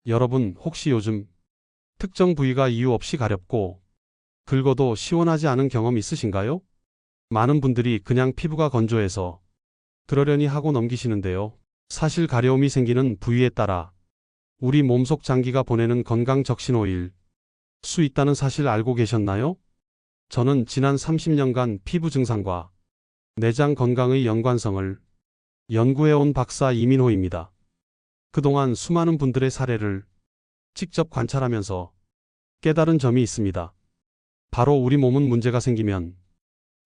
여러분, 혹시 요즘 특정 부위가 이유 없이 가렵고 긁어도 시원하지 않은 경험 있으신가요? 많은 분들이 그냥 피부가 건조해서 그러려니 하고 넘기시는데요. 사실 가려움이 생기는 부위에 따라 우리 몸속 장기가 보내는 건강 적신호일 수 있다는 사실 알고 계셨나요? 저는 지난 30년간 피부 증상과 내장 건강의 연관성을 연구해온 박사 이민호입니다. 그동안 수많은 분들의 사례를 직접 관찰하면서 깨달은 점이 있습니다. 바로 우리 몸은 문제가 생기면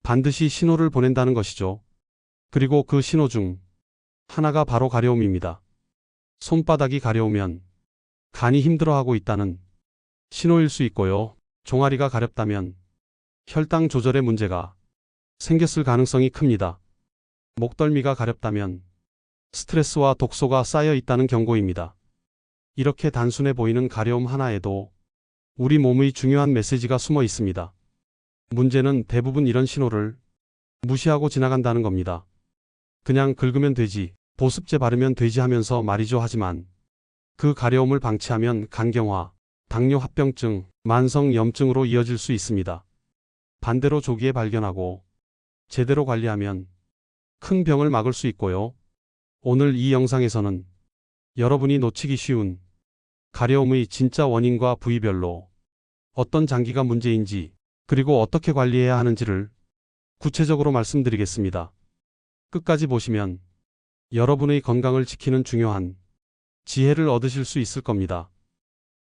반드시 신호를 보낸다는 것이죠. 그리고 그 신호 중 하나가 바로 가려움입니다. 손바닥이 가려우면 간이 힘들어하고 있다는 신호일 수 있고요. 종아리가 가렵다면 혈당 조절에 문제가 생겼을 가능성이 큽니다. 목덜미가 가렵다면 스트레스와 독소가 쌓여 있다는 경고입니다. 이렇게 단순해 보이는 가려움 하나에도 우리 몸의 중요한 메시지가 숨어 있습니다. 문제는 대부분 이런 신호를 무시하고 지나간다는 겁니다. 그냥 긁으면 되지, 보습제 바르면 되지 하면서 말이죠. 하지만 그 가려움을 방치하면 간경화, 당뇨 합병증, 만성 염증으로 이어질 수 있습니다. 반대로 조기에 발견하고 제대로 관리하면 큰 병을 막을 수 있고요. 오늘 이 영상에서는 여러분이 놓치기 쉬운 가려움의 진짜 원인과 부위별로 어떤 장기가 문제인지, 그리고 어떻게 관리해야 하는지를 구체적으로 말씀드리겠습니다. 끝까지 보시면 여러분의 건강을 지키는 중요한 지혜를 얻으실 수 있을 겁니다.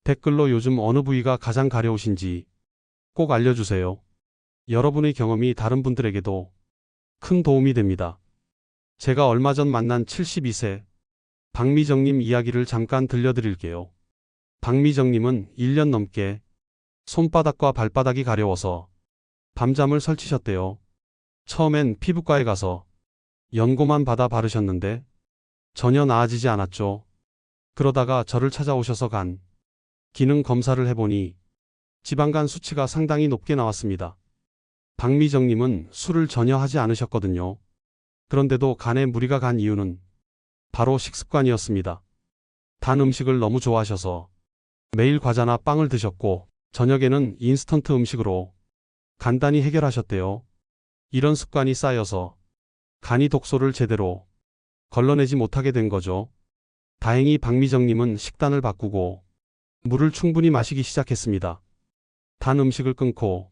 댓글로 요즘 어느 부위가 가장 가려우신지 꼭 알려주세요. 여러분의 경험이 다른 분들에게도 큰 도움이 됩니다. 제가 얼마 전 만난 72세 박미정님 이야기를 잠깐 들려드릴게요. 박미정님은 1년 넘게 손바닥과 발바닥이 가려워서 밤잠을 설치셨대요. 처음엔 피부과에 가서 연고만 받아 바르셨는데 전혀 나아지지 않았죠. 그러다가 저를 찾아오셔서 간 기능 검사를 해보니 지방간 수치가 상당히 높게 나왔습니다. 박미정님은 술을 전혀 하지 않으셨거든요. 그런데도 간에 무리가 간 이유는 바로 식습관이었습니다. 단 음식을 너무 좋아하셔서 매일 과자나 빵을 드셨고 저녁에는 인스턴트 음식으로 간단히 해결하셨대요. 이런 습관이 쌓여서 간이 독소를 제대로 걸러내지 못하게 된 거죠. 다행히 박미정님은 식단을 바꾸고 물을 충분히 마시기 시작했습니다. 단 음식을 끊고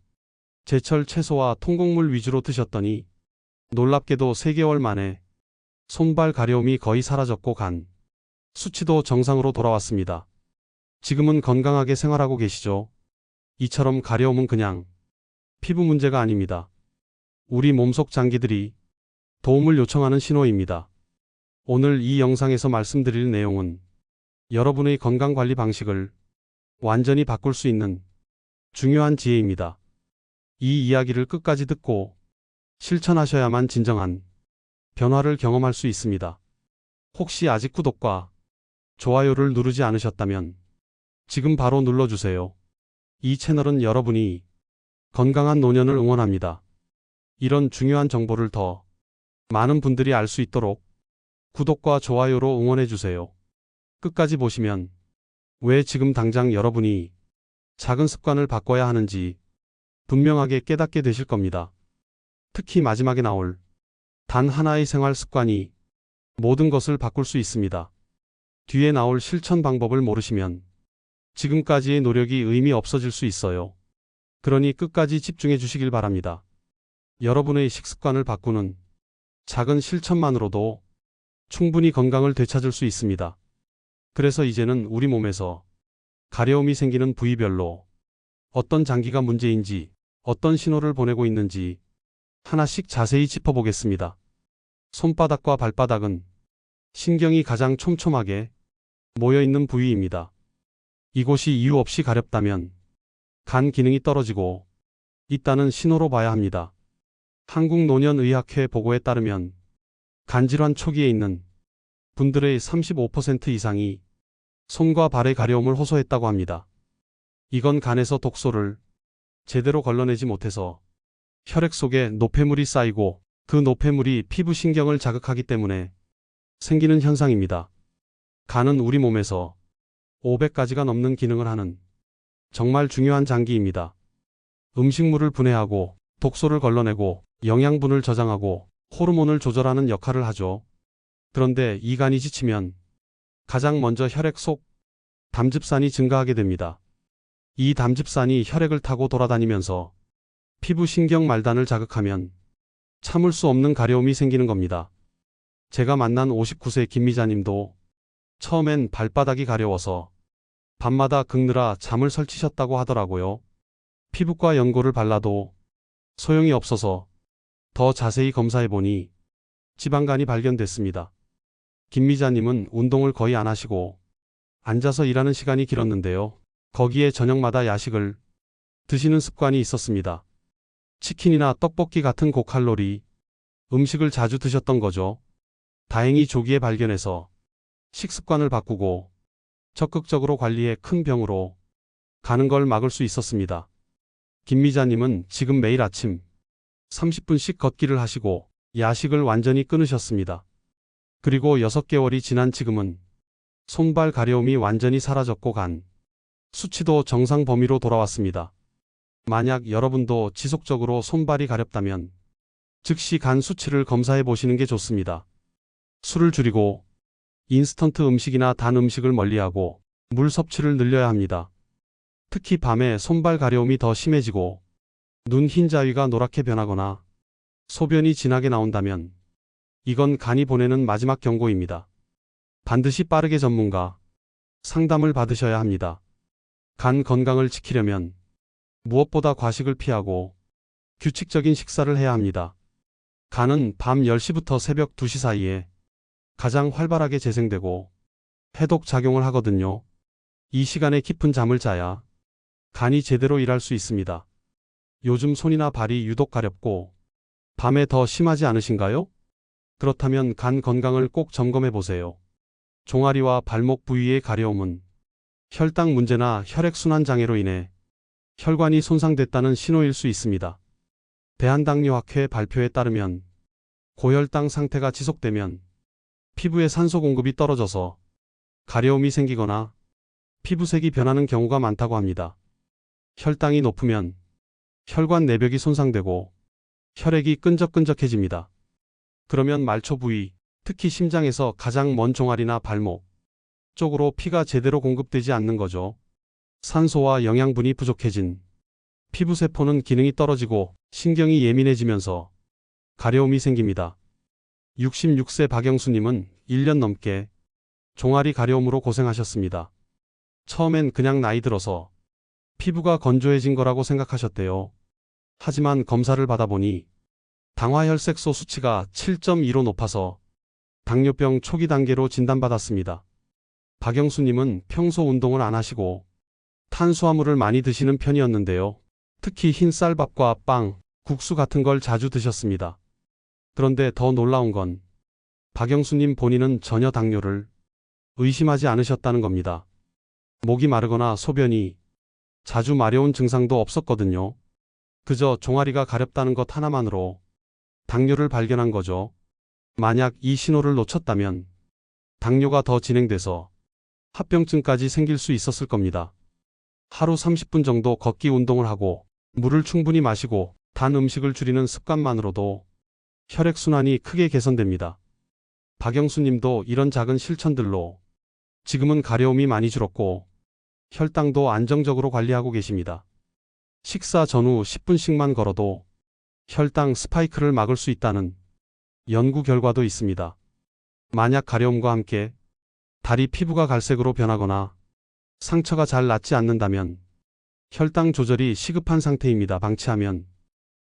제철 채소와 통곡물 위주로 드셨더니 놀랍게도 3개월 만에 손발 가려움이 거의 사라졌고 간 수치도 정상으로 돌아왔습니다. 지금은 건강하게 생활하고 계시죠? 이처럼 가려움은 그냥 피부 문제가 아닙니다. 우리 몸속 장기들이 도움을 요청하는 신호입니다. 오늘 이 영상에서 말씀드릴 내용은 여러분의 건강관리 방식을 완전히 바꿀 수 있는 중요한 지혜입니다. 이 이야기를 끝까지 듣고 실천하셔야만 진정한 변화를 경험할 수 있습니다. 혹시 아직 구독과 좋아요를 누르지 않으셨다면 지금 바로 눌러주세요. 이 채널은 여러분이 건강한 노년을 응원합니다. 이런 중요한 정보를 더 많은 분들이 알 수 있도록 구독과 좋아요로 응원해주세요. 끝까지 보시면 왜 지금 당장 여러분이 작은 습관을 바꿔야 하는지 분명하게 깨닫게 되실 겁니다. 특히 마지막에 나올 단 하나의 생활 습관이 모든 것을 바꿀 수 있습니다. 뒤에 나올 실천 방법을 모르시면 지금까지의 노력이 의미 없어질 수 있어요. 그러니 끝까지 집중해 주시길 바랍니다. 여러분의 식습관을 바꾸는 작은 실천만으로도 충분히 건강을 되찾을 수 있습니다. 그래서 이제는 우리 몸에서 가려움이 생기는 부위별로 어떤 장기가 문제인지, 어떤 신호를 보내고 있는지 하나씩 자세히 짚어보겠습니다. 손바닥과 발바닥은 신경이 가장 촘촘하게 모여있는 부위입니다. 이곳이 이유 없이 가렵다면 간 기능이 떨어지고 있다는 신호로 봐야 합니다. 한국노년의학회 보고에 따르면 간질환 초기에 있는 분들의 35% 이상이 손과 발의 가려움을 호소했다고 합니다. 이건 간에서 독소를 제대로 걸러내지 못해서 혈액 속에 노폐물이 쌓이고 그 노폐물이 피부 신경을 자극하기 때문에 생기는 현상입니다. 간은 우리 몸에서 500가지가 넘는 기능을 하는 정말 중요한 장기입니다. 음식물을 분해하고 독소를 걸러내고 영양분을 저장하고 호르몬을 조절하는 역할을 하죠. 그런데 이 간이 지치면 가장 먼저 혈액 속 담즙산이 증가하게 됩니다. 이 담즙산이 혈액을 타고 돌아다니면서 피부 신경 말단을 자극하면 참을 수 없는 가려움이 생기는 겁니다. 제가 만난 59세 김미자님도 처음엔 발바닥이 가려워서 밤마다 긁느라 잠을 설치셨다고 하더라고요. 피부과 연고를 발라도 소용이 없어서 더 자세히 검사해보니 지방간이 발견됐습니다. 김미자님은 운동을 거의 안 하시고 앉아서 일하는 시간이 길었는데요. 거기에 저녁마다 야식을 드시는 습관이 있었습니다. 치킨이나 떡볶이 같은 고칼로리 음식을 자주 드셨던 거죠. 다행히 조기에 발견해서 식습관을 바꾸고 적극적으로 관리해 큰 병으로 가는 걸 막을 수 있었습니다. 김미자님은 지금 매일 아침 30분씩 걷기를 하시고 야식을 완전히 끊으셨습니다. 그리고 6개월이 지난 지금은 손발 가려움이 완전히 사라졌고 간 수치도 정상 범위로 돌아왔습니다. 만약 여러분도 지속적으로 손발이 가렵다면 즉시 간 수치를 검사해 보시는 게 좋습니다. 술을 줄이고 인스턴트 음식이나 단 음식을 멀리하고 물 섭취를 늘려야 합니다. 특히 밤에 손발 가려움이 더 심해지고 눈 흰자위가 노랗게 변하거나 소변이 진하게 나온다면 이건 간이 보내는 마지막 경고입니다. 반드시 빠르게 전문가 상담을 받으셔야 합니다. 간 건강을 지키려면 무엇보다 과식을 피하고 규칙적인 식사를 해야 합니다. 간은 밤 10시부터 새벽 2시 사이에 가장 활발하게 재생되고 해독 작용을 하거든요. 이 시간에 깊은 잠을 자야 간이 제대로 일할 수 있습니다. 요즘 손이나 발이 유독 가렵고 밤에 더 심하지 않으신가요? 그렇다면 간 건강을 꼭 점검해 보세요. 종아리와 발목 부위의 가려움은 혈당 문제나 혈액순환 장애로 인해 혈관이 손상됐다는 신호일 수 있습니다. 대한당뇨학회 발표에 따르면 고혈당 상태가 지속되면 피부에 산소 공급이 떨어져서 가려움이 생기거나 피부색이 변하는 경우가 많다고 합니다. 혈당이 높으면 혈관 내벽이 손상되고 혈액이 끈적끈적해집니다. 그러면 말초 부위, 특히 심장에서 가장 먼 종아리나 발목 쪽으로 피가 제대로 공급되지 않는 거죠. 산소와 영양분이 부족해진 피부세포는 기능이 떨어지고 신경이 예민해지면서 가려움이 생깁니다. 66세 박영수님은 1년 넘게 종아리 가려움으로 고생하셨습니다. 처음엔 그냥 나이 들어서 피부가 건조해진 거라고 생각하셨대요. 하지만 검사를 받아보니 당화혈색소 수치가 7.2로 높아서 당뇨병 초기 단계로 진단받았습니다. 박영수님은 평소 운동을 안 하시고 탄수화물을 많이 드시는 편이었는데요. 특히 흰 쌀밥과 빵, 국수 같은 걸 자주 드셨습니다. 그런데 더 놀라운 건 박영수님 본인은 전혀 당뇨를 의심하지 않으셨다는 겁니다. 목이 마르거나 소변이 자주 마려운 증상도 없었거든요. 그저 종아리가 가렵다는 것 하나만으로 당뇨를 발견한 거죠. 만약 이 신호를 놓쳤다면 당뇨가 더 진행돼서 합병증까지 생길 수 있었을 겁니다. 하루 30분 정도 걷기 운동을 하고 물을 충분히 마시고 단 음식을 줄이는 습관만으로도 혈액순환이 크게 개선됩니다. 박영수님도 이런 작은 실천들로 지금은 가려움이 많이 줄었고 혈당도 안정적으로 관리하고 계십니다. 식사 전후 10분씩만 걸어도 혈당 스파이크를 막을 수 있다는 연구 결과도 있습니다. 만약 가려움과 함께 다리 피부가 갈색으로 변하거나 상처가 잘 낫지 않는다면 혈당 조절이 시급한 상태입니다. 방치하면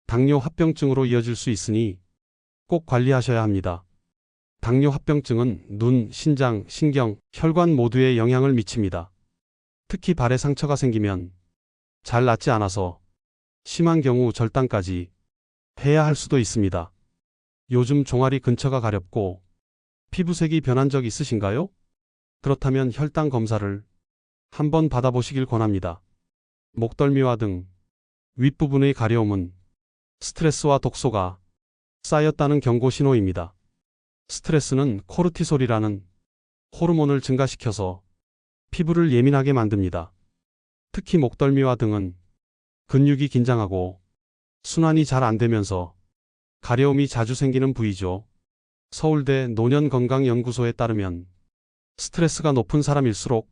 당뇨 합병증으로 이어질 수 있으니 꼭 관리하셔야 합니다. 당뇨 합병증은 눈, 신장, 신경, 혈관 모두에 영향을 미칩니다. 특히 발에 상처가 생기면 잘 낫지 않아서 심한 경우 절단까지 해야 할 수도 있습니다. 요즘 종아리 근처가 가렵고 피부색이 변한 적 있으신가요? 그렇다면 혈당 검사를 한번 받아보시길 권합니다. 목덜미와 등 윗부분의 가려움은 스트레스와 독소가 쌓였다는 경고 신호입니다. 스트레스는 코르티솔이라는 호르몬을 증가시켜서 피부를 예민하게 만듭니다. 특히 목덜미와 등은 근육이 긴장하고 순환이 잘 안 되면서 가려움이 자주 생기는 부위죠. 서울대 노년건강연구소에 따르면 스트레스가 높은 사람일수록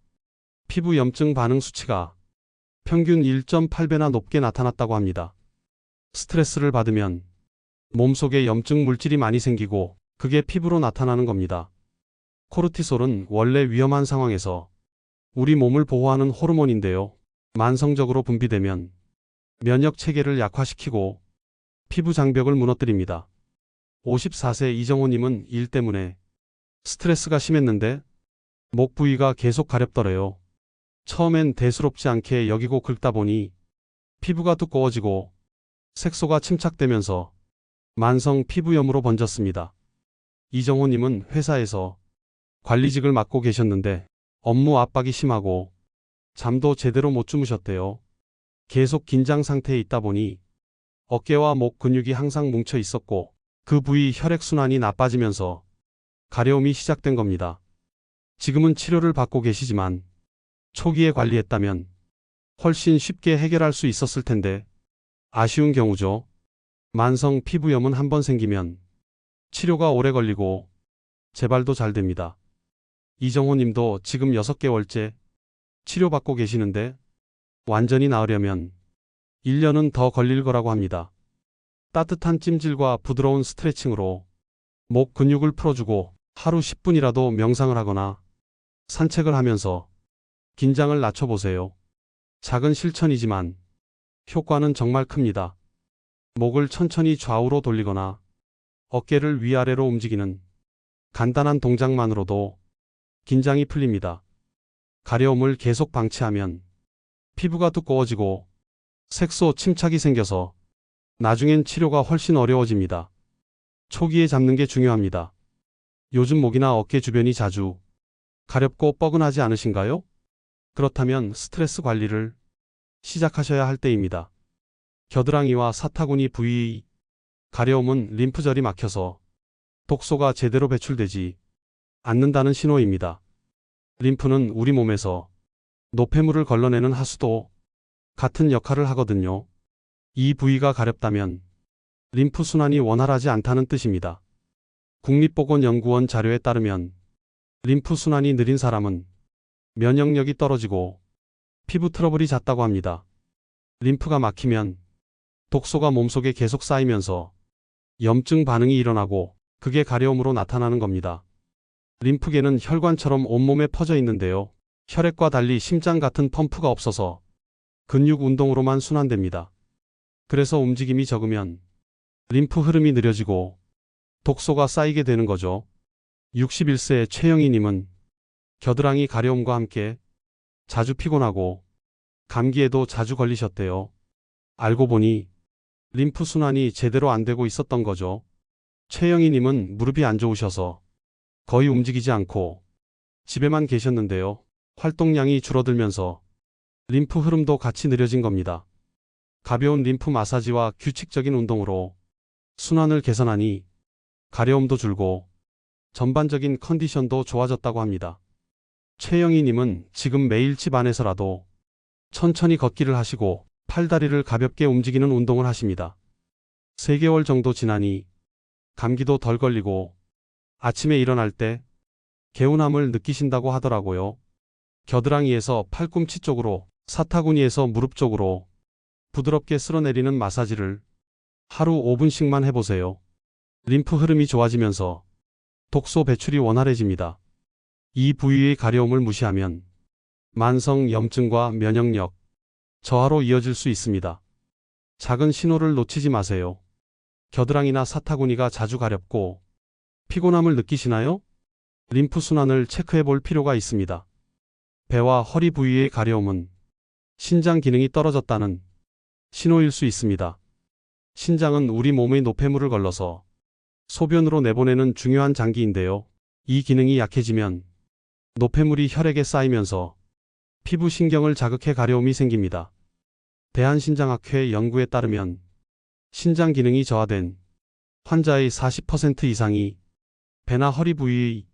피부 염증 반응 수치가 평균 1.8배나 높게 나타났다고 합니다. 스트레스를 받으면 몸속에 염증 물질이 많이 생기고 그게 피부로 나타나는 겁니다. 코르티솔은 원래 위험한 상황에서 우리 몸을 보호하는 호르몬인데요. 만성적으로 분비되면 면역 체계를 약화시키고 피부 장벽을 무너뜨립니다. 54세 이정호님은 일 때문에 스트레스가 심했는데 목 부위가 계속 가렵더래요. 처음엔 대수롭지 않게 여기고 긁다 보니 피부가 두꺼워지고 색소가 침착되면서 만성 피부염으로 번졌습니다. 이정호님은 회사에서 관리직을 맡고 계셨는데 업무 압박이 심하고 잠도 제대로 못 주무셨대요. 계속 긴장 상태에 있다 보니 어깨와 목 근육이 항상 뭉쳐 있었고 그 부위 혈액순환이 나빠지면서 가려움이 시작된 겁니다. 지금은 치료를 받고 계시지만 초기에 관리했다면 훨씬 쉽게 해결할 수 있었을 텐데 아쉬운 경우죠. 만성 피부염은 한번 생기면 치료가 오래 걸리고 재발도 잘 됩니다. 이정호 님도 지금 6개월째 치료받고 계시는데 완전히 나으려면 1년은 더 걸릴 거라고 합니다. 따뜻한 찜질과 부드러운 스트레칭으로 목 근육을 풀어주고 하루 10분이라도 명상을 하거나 산책을 하면서 긴장을 낮춰보세요. 작은 실천이지만 효과는 정말 큽니다. 목을 천천히 좌우로 돌리거나 어깨를 위아래로 움직이는 간단한 동작만으로도 긴장이 풀립니다. 가려움을 계속 방치하면 피부가 두꺼워지고 색소 침착이 생겨서 나중엔 치료가 훨씬 어려워집니다. 초기에 잡는 게 중요합니다. 요즘 목이나 어깨 주변이 자주 가렵고 뻐근하지 않으신가요? 그렇다면 스트레스 관리를 시작하셔야 할 때입니다. 겨드랑이와 사타구니 부위의 가려움은 림프절이 막혀서 독소가 제대로 배출되지 않는다는 신호입니다. 림프는 우리 몸에서 노폐물을 걸러내는 하수도 같은 역할을 하거든요. 이 부위가 가렵다면 림프 순환이 원활하지 않다는 뜻입니다. 국립보건연구원 자료에 따르면 림프 순환이 느린 사람은 면역력이 떨어지고 피부 트러블이 잦다고 합니다. 림프가 막히면 독소가 몸속에 계속 쌓이면서 염증 반응이 일어나고 그게 가려움으로 나타나는 겁니다. 림프계는 혈관처럼 온몸에 퍼져 있는데요. 혈액과 달리 심장 같은 펌프가 없어서 근육 운동으로만 순환됩니다. 그래서 움직임이 적으면 림프 흐름이 느려지고 독소가 쌓이게 되는 거죠. 61세 최영희님은 겨드랑이 가려움과 함께 자주 피곤하고 감기에도 자주 걸리셨대요. 알고 보니 림프 순환이 제대로 안 되고 있었던 거죠. 최영희님은 무릎이 안 좋으셔서 거의 움직이지 않고 집에만 계셨는데요. 활동량이 줄어들면서 림프 흐름도 같이 느려진 겁니다. 가벼운 림프 마사지와 규칙적인 운동으로 순환을 개선하니 가려움도 줄고 전반적인 컨디션도 좋아졌다고 합니다. 최영희님은 지금 매일 집 안에서라도 천천히 걷기를 하시고 팔다리를 가볍게 움직이는 운동을 하십니다. 3개월 정도 지나니 감기도 덜 걸리고 아침에 일어날 때 개운함을 느끼신다고 하더라고요. 겨드랑이에서 팔꿈치 쪽으로, 사타구니에서 무릎 쪽으로 부드럽게 쓸어내리는 마사지를 하루 5분씩만 해보세요. 림프 흐름이 좋아지면서 독소 배출이 원활해집니다. 이 부위의 가려움을 무시하면 만성 염증과 면역력 저하로 이어질 수 있습니다. 작은 신호를 놓치지 마세요. 겨드랑이나 사타구니가 자주 가렵고 피곤함을 느끼시나요? 림프 순환을 체크해 볼 필요가 있습니다. 배와 허리 부위의 가려움은 신장 기능이 떨어졌다는 신호일 수 있습니다. 신장은 우리 몸의 노폐물을 걸러서 소변으로 내보내는 중요한 장기인데요. 이 기능이 약해지면 노폐물이 혈액에 쌓이면서 피부 신경을 자극해 가려움이 생깁니다. 대한신장학회 연구에 따르면 신장 기능이 저하된 환자의 40% 이상이 배나 허리 부위의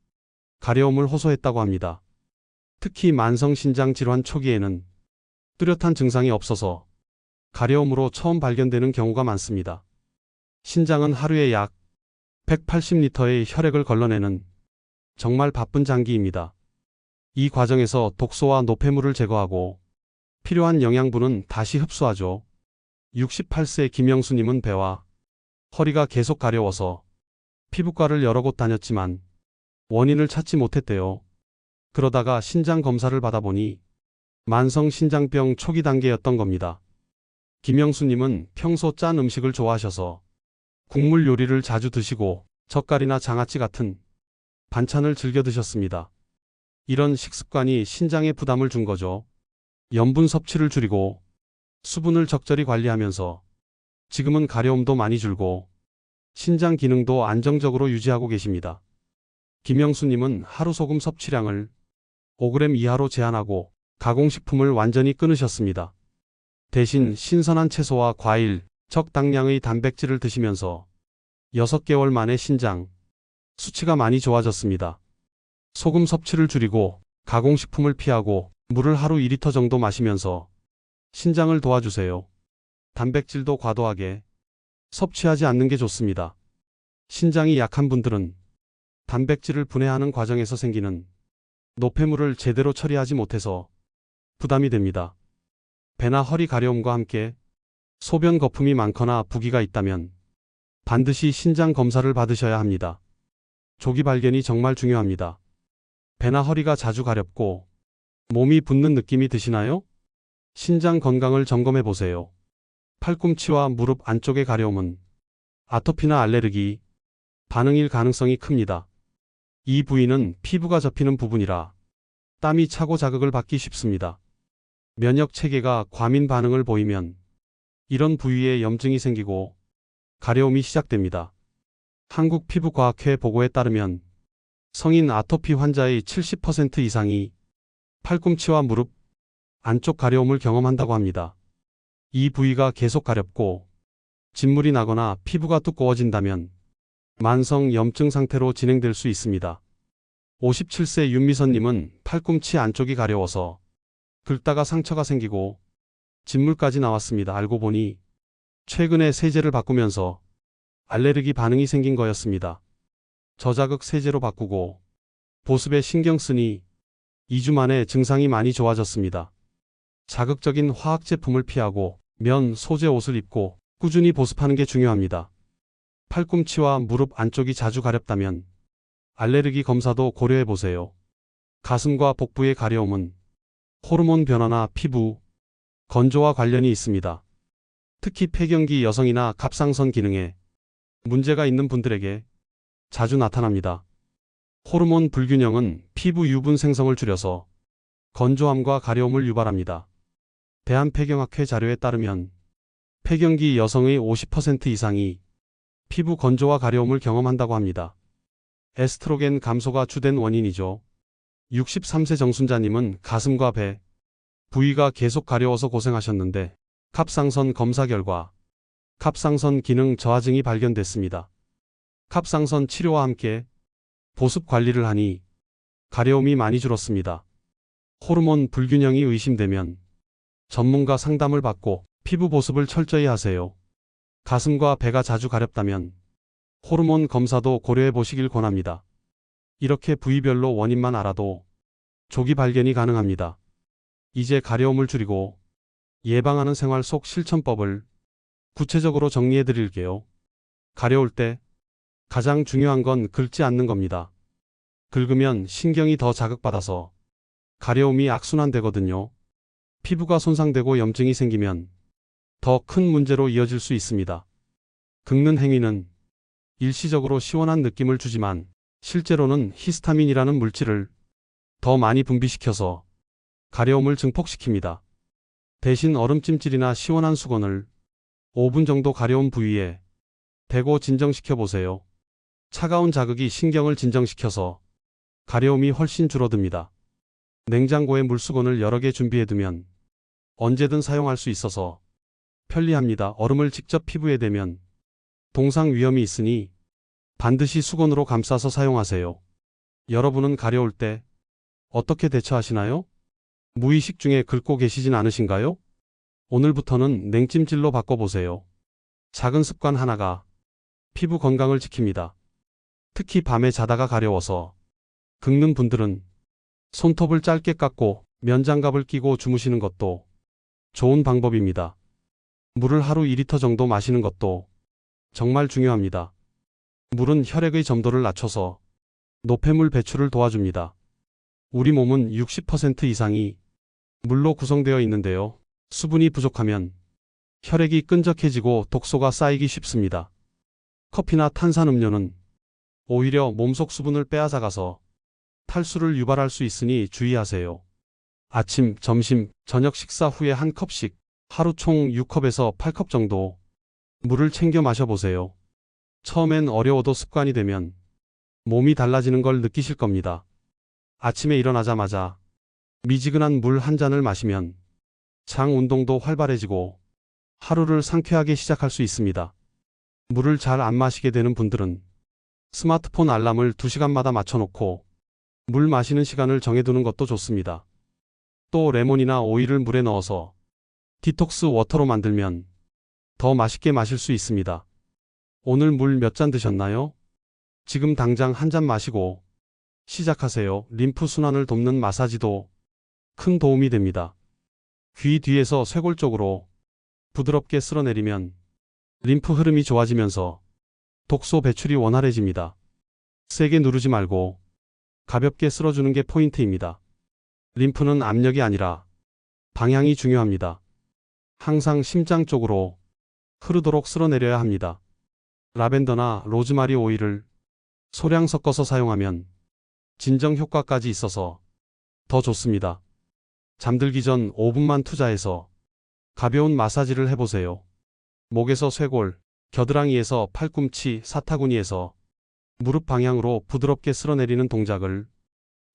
가려움을 호소했다고 합니다. 특히 만성신장 질환 초기에는 뚜렷한 증상이 없어서 가려움으로 처음 발견되는 경우가 많습니다. 신장은 하루에 약 180리터의 혈액을 걸러내는 정말 바쁜 장기입니다. 이 과정에서 독소와 노폐물을 제거하고 필요한 영양분은 다시 흡수하죠. 68세 김영수님은 배와 허리가 계속 가려워서 피부과를 여러 곳 다녔지만 원인을 찾지 못했대요. 그러다가 신장 검사를 받아보니 만성신장병 초기 단계였던 겁니다. 김영수님은 평소 짠 음식을 좋아하셔서 국물 요리를 자주 드시고 젓갈이나 장아찌 같은 반찬을 즐겨 드셨습니다. 이런 식습관이 신장에 부담을 준 거죠. 염분 섭취를 줄이고 수분을 적절히 관리하면서 지금은 가려움도 많이 줄고 신장 기능도 안정적으로 유지하고 계십니다. 김영수님은 하루 소금 섭취량을 5g 이하로 제한하고 가공식품을 완전히 끊으셨습니다. 대신 신선한 채소와 과일, 적당량의 단백질을 드시면서 6개월 만에 신장 수치가 많이 좋아졌습니다. 소금 섭취를 줄이고 가공식품을 피하고 물을 하루 2리터 정도 마시면서 신장을 도와주세요. 단백질도 과도하게 섭취하지 않는 게 좋습니다. 신장이 약한 분들은 단백질을 분해하는 과정에서 생기는 노폐물을 제대로 처리하지 못해서 부담이 됩니다. 배나 허리 가려움과 함께 소변 거품이 많거나 부기가 있다면 반드시 신장 검사를 받으셔야 합니다. 조기 발견이 정말 중요합니다. 배나 허리가 자주 가렵고 몸이 붓는 느낌이 드시나요? 신장 건강을 점검해 보세요. 팔꿈치와 무릎 안쪽의 가려움은 아토피나 알레르기 반응일 가능성이 큽니다. 이 부위는 피부가 접히는 부분이라 땀이 차고 자극을 받기 쉽습니다. 면역 체계가 과민 반응을 보이면 이런 부위에 염증이 생기고 가려움이 시작됩니다. 한국피부과학회 보고에 따르면 성인 아토피 환자의 70% 이상이 팔꿈치와 무릎 안쪽 가려움을 경험한다고 합니다. 이 부위가 계속 가렵고 진물이 나거나 피부가 두꺼워진다면 만성 염증 상태로 진행될 수 있습니다. 57세 윤미선님은 팔꿈치 안쪽이 가려워서 긁다가 상처가 생기고 진물까지 나왔습니다. 알고 보니 최근에 세제를 바꾸면서 알레르기 반응이 생긴 거였습니다. 저자극 세제로 바꾸고 보습에 신경 쓰니 2주 만에 증상이 많이 좋아졌습니다. 자극적인 화학 제품을 피하고 면, 소재 옷을 입고 꾸준히 보습하는 게 중요합니다. 팔꿈치와 무릎 안쪽이 자주 가렵다면 알레르기 검사도 고려해 보세요. 가슴과 복부의 가려움은 호르몬 변화나 피부 건조와 관련이 있습니다. 특히 폐경기 여성이나 갑상선 기능에 문제가 있는 분들에게 자주 나타납니다. 호르몬 불균형은 피부 유분 생성을 줄여서 건조함과 가려움을 유발합니다. 대한폐경학회 자료에 따르면 폐경기 여성의 50% 이상이 피부 건조와 가려움을 경험한다고 합니다. 에스트로겐 감소가 주된 원인이죠. 63세 정순자님은 가슴과 배 부위가 계속 가려워서 고생하셨는데 갑상선 검사 결과 갑상선 기능 저하증이 발견됐습니다. 갑상선 치료와 함께 보습 관리를 하니 가려움이 많이 줄었습니다. 호르몬 불균형이 의심되면 전문가 상담을 받고 피부 보습을 철저히 하세요. 가슴과 배가 자주 가렵다면 호르몬 검사도 고려해 보시길 권합니다. 이렇게 부위별로 원인만 알아도 조기 발견이 가능합니다. 이제 가려움을 줄이고 예방하는 생활 속 실천법을 구체적으로 정리해 드릴게요. 가려울 때 가장 중요한 건 긁지 않는 겁니다. 긁으면 신경이 더 자극받아서 가려움이 악순환되거든요. 피부가 손상되고 염증이 생기면 더 큰 문제로 이어질 수 있습니다. 긁는 행위는 일시적으로 시원한 느낌을 주지만 실제로는 히스타민이라는 물질을 더 많이 분비시켜서 가려움을 증폭시킵니다. 대신 얼음찜질이나 시원한 수건을 5분 정도 가려운 부위에 대고 진정시켜 보세요. 차가운 자극이 신경을 진정시켜서 가려움이 훨씬 줄어듭니다. 냉장고에 물수건을 여러 개 준비해두면 언제든 사용할 수 있어서 편리합니다. 얼음을 직접 피부에 대면 동상 위험이 있으니 반드시 수건으로 감싸서 사용하세요. 여러분은 가려울 때 어떻게 대처하시나요? 무의식 중에 긁고 계시진 않으신가요? 오늘부터는 냉찜질로 바꿔보세요. 작은 습관 하나가 피부 건강을 지킵니다. 특히 밤에 자다가 가려워서 긁는 분들은 손톱을 짧게 깎고 면장갑을 끼고 주무시는 것도 좋은 방법입니다. 물을 하루 2리터 정도 마시는 것도 정말 중요합니다. 물은 혈액의 점도를 낮춰서 노폐물 배출을 도와줍니다. 우리 몸은 60% 이상이 물로 구성되어 있는데요. 수분이 부족하면 혈액이 끈적해지고 독소가 쌓이기 쉽습니다. 커피나 탄산음료는 오히려 몸속 수분을 빼앗아가서 탈수를 유발할 수 있으니 주의하세요. 아침, 점심, 저녁 식사 후에 한 컵씩 하루 총 6컵에서 8컵 정도 물을 챙겨 마셔보세요. 처음엔 어려워도 습관이 되면 몸이 달라지는 걸 느끼실 겁니다. 아침에 일어나자마자 미지근한 물 한 잔을 마시면 장 운동도 활발해지고 하루를 상쾌하게 시작할 수 있습니다. 물을 잘 안 마시게 되는 분들은 스마트폰 알람을 2시간마다 맞춰놓고 물 마시는 시간을 정해두는 것도 좋습니다. 또 레몬이나 오이를 물에 넣어서 디톡스 워터로 만들면 더 맛있게 마실 수 있습니다. 오늘 물 몇 잔 드셨나요? 지금 당장 한 잔 마시고 시작하세요. 림프 순환을 돕는 마사지도 큰 도움이 됩니다. 귀 뒤에서 쇄골 쪽으로 부드럽게 쓸어내리면 림프 흐름이 좋아지면서 독소 배출이 원활해집니다. 세게 누르지 말고 가볍게 쓸어주는 게 포인트입니다. 림프는 압력이 아니라 방향이 중요합니다. 항상 심장 쪽으로 흐르도록 쓸어내려야 합니다. 라벤더나 로즈마리 오일을 소량 섞어서 사용하면 진정 효과까지 있어서 더 좋습니다. 잠들기 전 5분만 투자해서 가벼운 마사지를 해보세요. 목에서 쇄골, 겨드랑이에서 팔꿈치, 사타구니에서 무릎 방향으로 부드럽게 쓸어내리는 동작을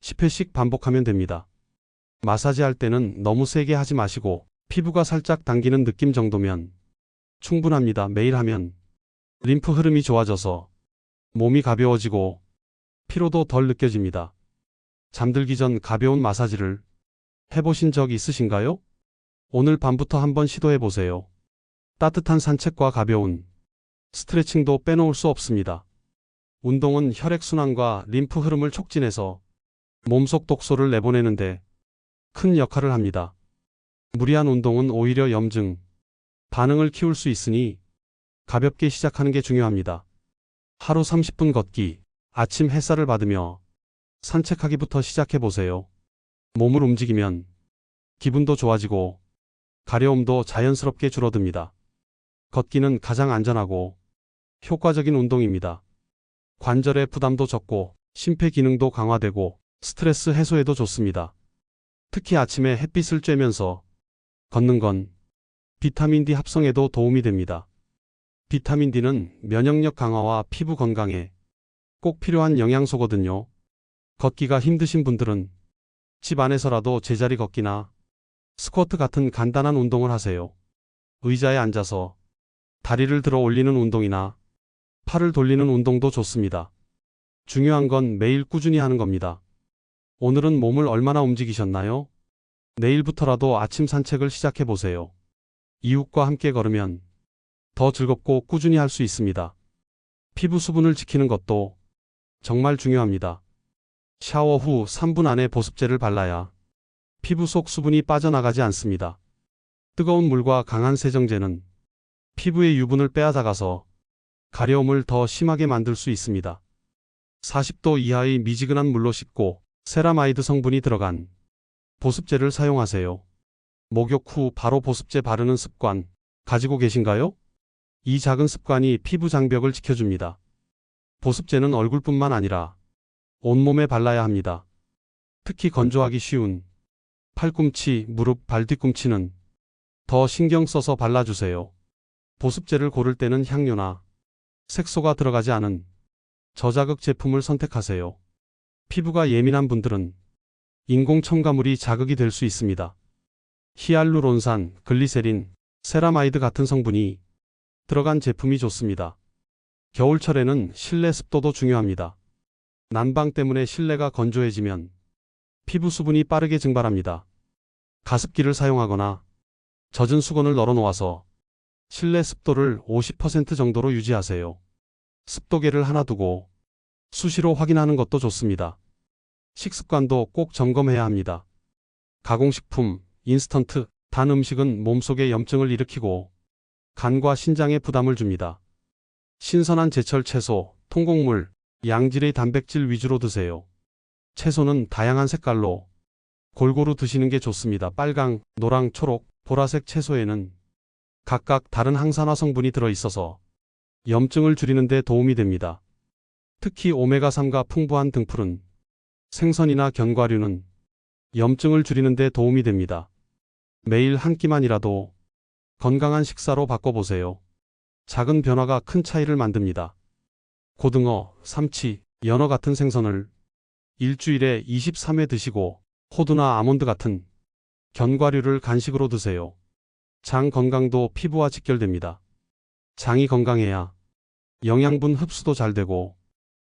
10회씩 반복하면 됩니다. 마사지할 때는 너무 세게 하지 마시고 피부가 살짝 당기는 느낌 정도면 충분합니다. 매일 하면 림프 흐름이 좋아져서 몸이 가벼워지고 피로도 덜 느껴집니다. 잠들기 전 가벼운 마사지를 해보신 적 있으신가요? 오늘 밤부터 한번 시도해보세요. 따뜻한 산책과 가벼운 스트레칭도 빼놓을 수 없습니다. 운동은 혈액순환과 림프 흐름을 촉진해서 몸속 독소를 내보내는데 큰 역할을 합니다. 무리한 운동은 오히려 염증, 반응을 키울 수 있으니 가볍게 시작하는 게 중요합니다. 하루 30분 걷기, 아침 햇살을 받으며 산책하기부터 시작해보세요. 몸을 움직이면 기분도 좋아지고 가려움도 자연스럽게 줄어듭니다. 걷기는 가장 안전하고 효과적인 운동입니다. 관절의 부담도 적고 심폐 기능도 강화되고 스트레스 해소에도 좋습니다. 특히 아침에 햇빛을 쬐면서 걷는 건 비타민 D 합성에도 도움이 됩니다. 비타민 D는 면역력 강화와 피부 건강에 꼭 필요한 영양소거든요. 걷기가 힘드신 분들은 집 안에서라도 제자리 걷기나 스쿼트 같은 간단한 운동을 하세요. 의자에 앉아서 다리를 들어 올리는 운동이나 팔을 돌리는 운동도 좋습니다. 중요한 건 매일 꾸준히 하는 겁니다. 오늘은 몸을 얼마나 움직이셨나요? 내일부터라도 아침 산책을 시작해 보세요. 이웃과 함께 걸으면 더 즐겁고 꾸준히 할 수 있습니다. 피부 수분을 지키는 것도 정말 중요합니다. 샤워 후 3분 안에 보습제를 발라야 피부 속 수분이 빠져나가지 않습니다. 뜨거운 물과 강한 세정제는 피부의 유분을 빼앗아가서 가려움을 더 심하게 만들 수 있습니다. 40도 이하의 미지근한 물로 씻고 세라마이드 성분이 들어간 보습제를 사용하세요. 목욕 후 바로 보습제 바르는 습관 가지고 계신가요? 이 작은 습관이 피부 장벽을 지켜줍니다. 보습제는 얼굴뿐만 아니라 온몸에 발라야 합니다. 특히 건조하기 쉬운 팔꿈치, 무릎, 발 뒤꿈치는 더 신경 써서 발라주세요. 보습제를 고를 때는 향료나 색소가 들어가지 않은 저자극 제품을 선택하세요. 피부가 예민한 분들은 인공 첨가물이 자극이 될 수 있습니다. 히알루론산, 글리세린, 세라마이드 같은 성분이 들어간 제품이 좋습니다. 겨울철에는 실내 습도도 중요합니다. 난방 때문에 실내가 건조해지면 피부 수분이 빠르게 증발합니다. 가습기를 사용하거나 젖은 수건을 널어 놓아서 실내 습도를 50% 정도로 유지하세요. 습도계를 하나 두고 수시로 확인하는 것도 좋습니다. 식습관도 꼭 점검해야 합니다. 가공식품, 인스턴트, 단 음식은 몸속에 염증을 일으키고 간과 신장에 부담을 줍니다. 신선한 제철 채소, 통곡물, 양질의 단백질 위주로 드세요. 채소는 다양한 색깔로 골고루 드시는 게 좋습니다. 빨강, 노랑, 초록, 보라색 채소에는 각각 다른 항산화 성분이 들어있어서 염증을 줄이는 데 도움이 됩니다. 특히 오메가3가 풍부한 등푸른 생선이나 견과류는 염증을 줄이는 데 도움이 됩니다. 매일 한 끼만이라도 건강한 식사로 바꿔보세요. 작은 변화가 큰 차이를 만듭니다. 고등어, 삼치, 연어 같은 생선을 일주일에 23회 드시고 호두나 아몬드 같은 견과류를 간식으로 드세요. 장 건강도 피부와 직결됩니다. 장이 건강해야 영양분 흡수도 잘 되고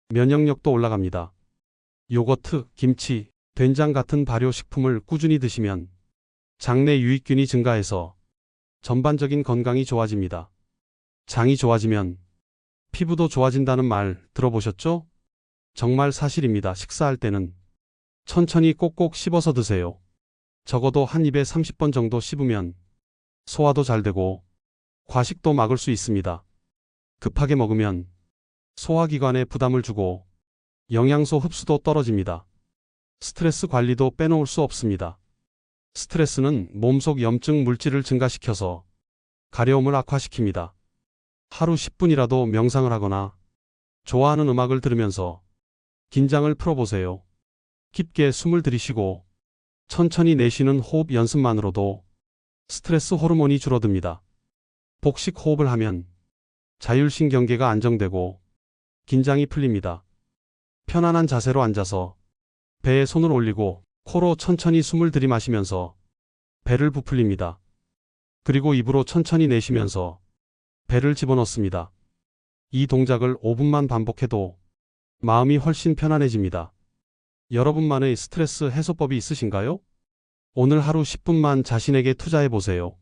면역력도 올라갑니다. 요거트, 김치, 된장 같은 발효식품을 꾸준히 드시면 장내 유익균이 증가해서 전반적인 건강이 좋아집니다. 장이 좋아지면 피부도 좋아진다는 말 들어보셨죠? 정말 사실입니다. 식사할 때는 천천히 꼭꼭 씹어서 드세요. 적어도 한 입에 30번 정도 씹으면 소화도 잘 되고 과식도 막을 수 있습니다. 급하게 먹으면 소화기관에 부담을 주고 영양소 흡수도 떨어집니다. 스트레스 관리도 빼놓을 수 없습니다. 스트레스는 몸속 염증 물질을 증가시켜서 가려움을 악화시킵니다. 하루 10분이라도 명상을 하거나 좋아하는 음악을 들으면서 긴장을 풀어보세요. 깊게 숨을 들이쉬고 천천히 내쉬는 호흡 연습만으로도 스트레스 호르몬이 줄어듭니다. 복식 호흡을 하면 자율신경계가 안정되고 긴장이 풀립니다. 편안한 자세로 앉아서 배에 손을 올리고 코로 천천히 숨을 들이마시면서 배를 부풀립니다. 그리고 입으로 천천히 내쉬면서 배를 집어넣습니다. 이 동작을 5분만 반복해도 마음이 훨씬 편안해집니다. 여러분만의 스트레스 해소법이 있으신가요? 오늘 하루 10분만 자신에게 투자해보세요.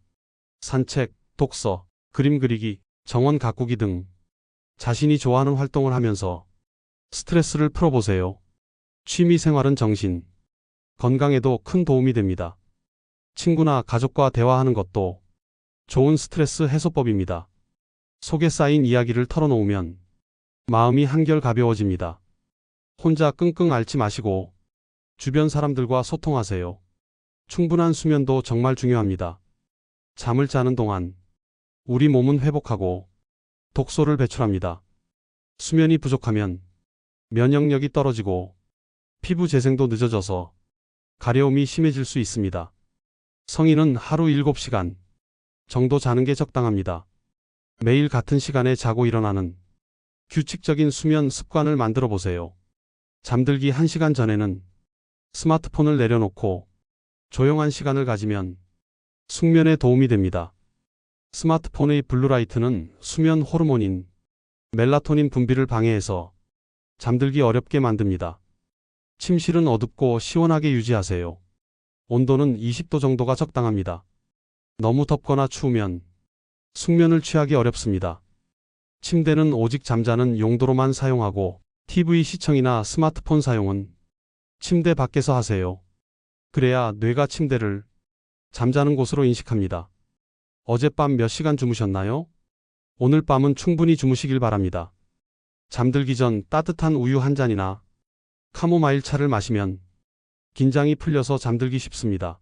산책, 독서, 그림 그리기, 정원 가꾸기 등 자신이 좋아하는 활동을 하면서 스트레스를 풀어보세요. 취미 생활은 정신, 건강에도 큰 도움이 됩니다. 친구나 가족과 대화하는 것도 좋은 스트레스 해소법입니다. 속에 쌓인 이야기를 털어놓으면 마음이 한결 가벼워집니다. 혼자 끙끙 앓지 마시고 주변 사람들과 소통하세요. 충분한 수면도 정말 중요합니다. 잠을 자는 동안 우리 몸은 회복하고 독소를 배출합니다. 수면이 부족하면 면역력이 떨어지고 피부 재생도 늦어져서 가려움이 심해질 수 있습니다. 성인은 하루 7시간 정도 자는 게 적당합니다. 매일 같은 시간에 자고 일어나는 규칙적인 수면 습관을 만들어 보세요. 잠들기 1시간 전에는 스마트폰을 내려놓고 조용한 시간을 가지면 숙면에 도움이 됩니다. 스마트폰의 블루라이트는 수면 호르몬인 멜라토닌 분비를 방해해서 잠들기 어렵게 만듭니다. 침실은 어둡고 시원하게 유지하세요. 온도는 20도 정도가 적당합니다. 너무 덥거나 추우면 숙면을 취하기 어렵습니다. 침대는 오직 잠자는 용도로만 사용하고 TV 시청이나 스마트폰 사용은 침대 밖에서 하세요. 그래야 뇌가 침대를 잠자는 곳으로 인식합니다. 어젯밤 몇 시간 주무셨나요? 오늘 밤은 충분히 주무시길 바랍니다. 잠들기 전 따뜻한 우유 한 잔이나 카모마일 차를 마시면 긴장이 풀려서 잠들기 쉽습니다.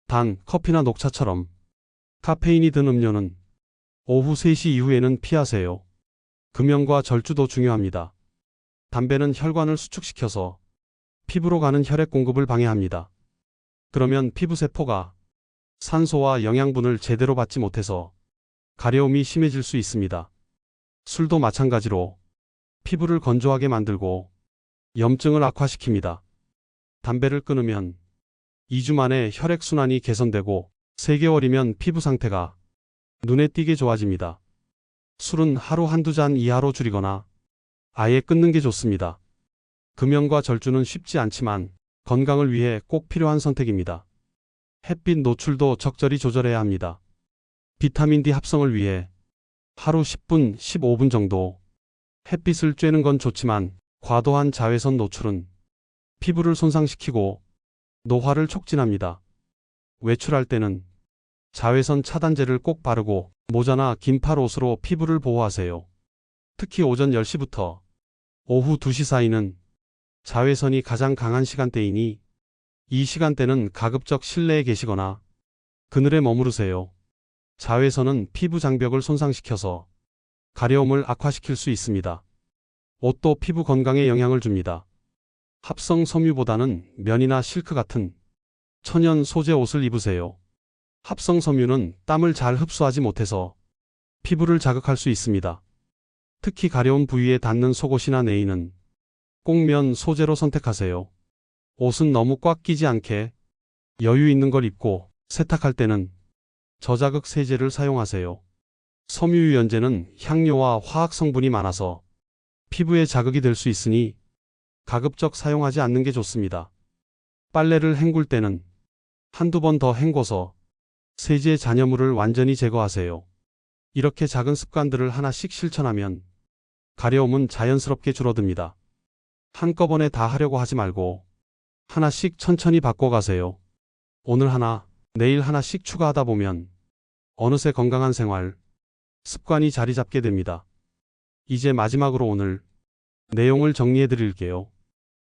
단, 커피나 녹차처럼 카페인이 든 음료는 오후 3시 이후에는 피하세요. 금연과 절주도 중요합니다. 담배는 혈관을 수축시켜서 피부로 가는 혈액 공급을 방해합니다. 그러면 피부 세포가 산소와 영양분을 제대로 받지 못해서 가려움이 심해질 수 있습니다. 술도 마찬가지로 피부를 건조하게 만들고 염증을 악화시킵니다. 담배를 끊으면 2주 만에 혈액순환이 개선되고 3개월이면 피부 상태가 눈에 띄게 좋아집니다. 술은 하루 한두 잔 이하로 줄이거나 아예 끊는 게 좋습니다. 금연과 절주는 쉽지 않지만 건강을 위해 꼭 필요한 선택입니다. 햇빛 노출도 적절히 조절해야 합니다. 비타민 D 합성을 위해 하루 10분, 15분 정도 햇빛을 쬐는 건 좋지만 과도한 자외선 노출은 피부를 손상시키고 노화를 촉진합니다. 외출할 때는 자외선 차단제를 꼭 바르고 모자나 긴팔 옷으로 피부를 보호하세요. 특히 오전 10시부터 오후 2시 사이는 자외선이 가장 강한 시간대이니 이 시간대는 가급적 실내에 계시거나 그늘에 머무르세요. 자외선은 피부 장벽을 손상시켜서 가려움을 악화시킬 수 있습니다. 옷도 피부 건강에 영향을 줍니다. 합성 섬유보다는 면이나 실크 같은 천연 소재 옷을 입으세요. 합성 섬유는 땀을 잘 흡수하지 못해서 피부를 자극할 수 있습니다. 특히 가려운 부위에 닿는 속옷이나 네이는 꼭 면 소재로 선택하세요. 옷은 너무 꽉 끼지 않게 여유 있는 걸 입고 세탁할 때는 저자극 세제를 사용하세요. 섬유유연제는 향료와 화학 성분이 많아서 피부에 자극이 될 수 있으니 가급적 사용하지 않는 게 좋습니다. 빨래를 헹굴 때는 한두 번 더 헹궈서 세제 잔여물을 완전히 제거하세요. 이렇게 작은 습관들을 하나씩 실천하면 가려움은 자연스럽게 줄어듭니다. 한꺼번에 다 하려고 하지 말고 하나씩 천천히 바꿔가세요. 오늘 하나, 내일 하나씩 추가하다 보면 어느새 건강한 생활, 습관이 자리 잡게 됩니다. 이제 마지막으로 오늘 내용을 정리해 드릴게요.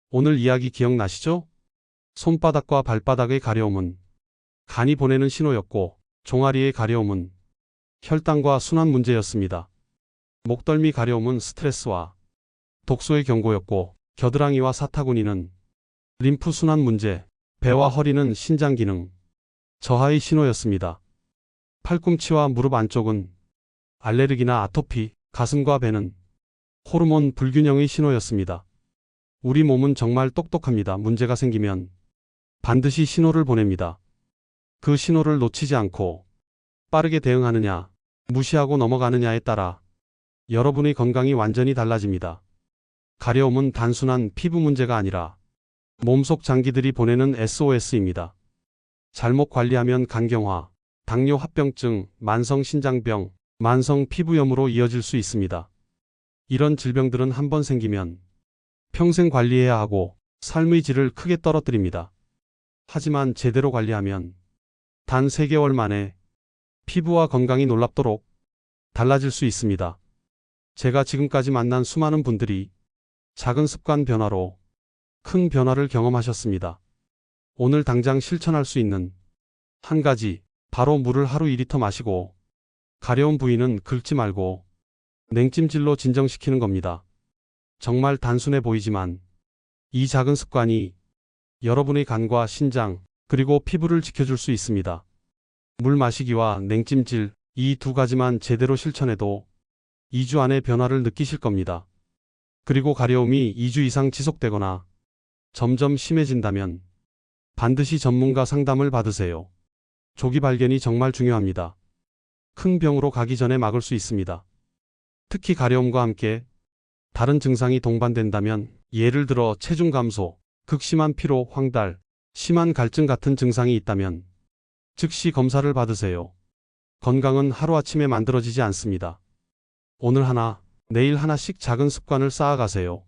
오늘 이야기 기억나시죠? 손바닥과 발바닥의 가려움은 간이 보내는 신호였고 종아리의 가려움은 혈당과 순환 문제였습니다. 목덜미 가려움은 스트레스와 독소의 경고였고 겨드랑이와 사타구니는 림프 순환 문제, 배와 허리는 신장 기능 저하의 신호였습니다. 팔꿈치와 무릎 안쪽은 알레르기나 아토피, 가슴과 배는 호르몬 불균형의 신호였습니다. 우리 몸은 정말 똑똑합니다. 문제가 생기면 반드시 신호를 보냅니다. 그 신호를 놓치지 않고 빠르게 대응하느냐, 무시하고 넘어가느냐에 따라 여러분의 건강이 완전히 달라집니다. 가려움은 단순한 피부 문제가 아니라 몸속 장기들이 보내는 SOS입니다. 잘못 관리하면 간경화, 당뇨 합병증, 만성 신장병, 만성 피부염으로 이어질 수 있습니다. 이런 질병들은 한번 생기면 평생 관리해야 하고 삶의 질을 크게 떨어뜨립니다. 하지만 제대로 관리하면 단 3개월 만에 피부와 건강이 놀랍도록 달라질 수 있습니다. 제가 지금까지 만난 수많은 분들이 작은 습관 변화로 큰 변화를 경험하셨습니다. 오늘 당장 실천할 수 있는 한 가지, 바로 물을 하루 2리터 마시고 가려운 부위는 긁지 말고 냉찜질로 진정시키는 겁니다. 정말 단순해 보이지만 이 작은 습관이 여러분의 간과 신장, 그리고 피부를 지켜줄 수 있습니다. 물 마시기와 냉찜질, 이 2가지만 제대로 실천해도 2주 안에 변화를 느끼실 겁니다. 그리고 가려움이 2주 이상 지속되거나 점점 심해진다면 반드시 전문가 상담을 받으세요. 조기 발견이 정말 중요합니다. 큰 병으로 가기 전에 막을 수 있습니다. 특히 가려움과 함께 다른 증상이 동반된다면, 예를 들어 체중 감소, 극심한 피로, 황달, 심한 갈증 같은 증상이 있다면 즉시 검사를 받으세요. 건강은 하루아침에 만들어지지 않습니다. 오늘 하나, 내일 하나씩 작은 습관을 쌓아가세요.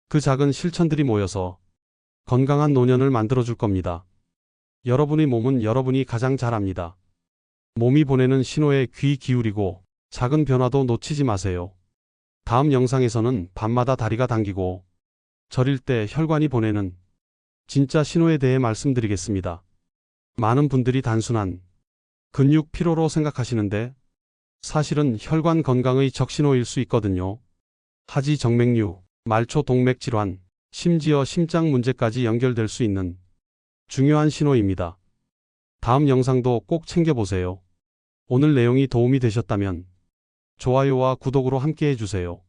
그 작은 실천들이 모여서 건강한 노년을 만들어줄 겁니다. 여러분의 몸은 여러분이 가장 잘 압니다. 몸이 보내는 신호에 귀 기울이고 작은 변화도 놓치지 마세요. 다음 영상에서는 밤마다 다리가 당기고 저릴 때 혈관이 보내는 진짜 신호에 대해 말씀드리겠습니다. 많은 분들이 단순한 근육 피로로 생각하시는데 사실은 혈관 건강의 적신호일 수 있거든요. 하지 정맥류, 말초 동맥 질환, 심지어 심장 문제까지 연결될 수 있는 중요한 신호입니다. 다음 영상도 꼭 챙겨보세요. 오늘 내용이 도움이 되셨다면 좋아요와 구독으로 함께 해주세요.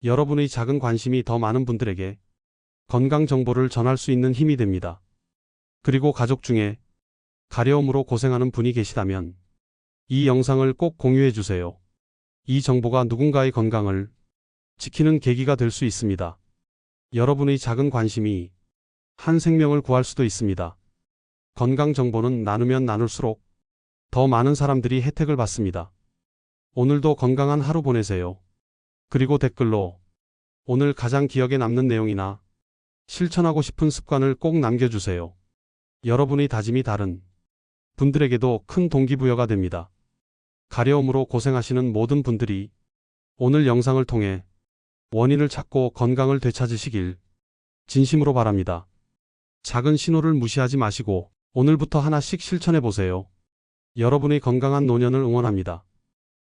여러분의 작은 관심이 더 많은 분들에게 건강 정보를 전할 수 있는 힘이 됩니다. 그리고 가족 중에 가려움으로 고생하는 분이 계시다면 이 영상을 꼭 공유해 주세요. 이 정보가 누군가의 건강을 지키는 계기가 될 수 있습니다. 여러분의 작은 관심이 한 생명을 구할 수도 있습니다. 건강 정보는 나누면 나눌수록 더 많은 사람들이 혜택을 받습니다. 오늘도 건강한 하루 보내세요. 그리고 댓글로 오늘 가장 기억에 남는 내용이나 실천하고 싶은 습관을 꼭 남겨주세요. 여러분의 다짐이 다른 분들에게도 큰 동기부여가 됩니다. 가려움으로 고생하시는 모든 분들이 오늘 영상을 통해 원인을 찾고 건강을 되찾으시길 진심으로 바랍니다. 작은 신호를 무시하지 마시고 오늘부터 하나씩 실천해 보세요. 여러분의 건강한 노년을 응원합니다.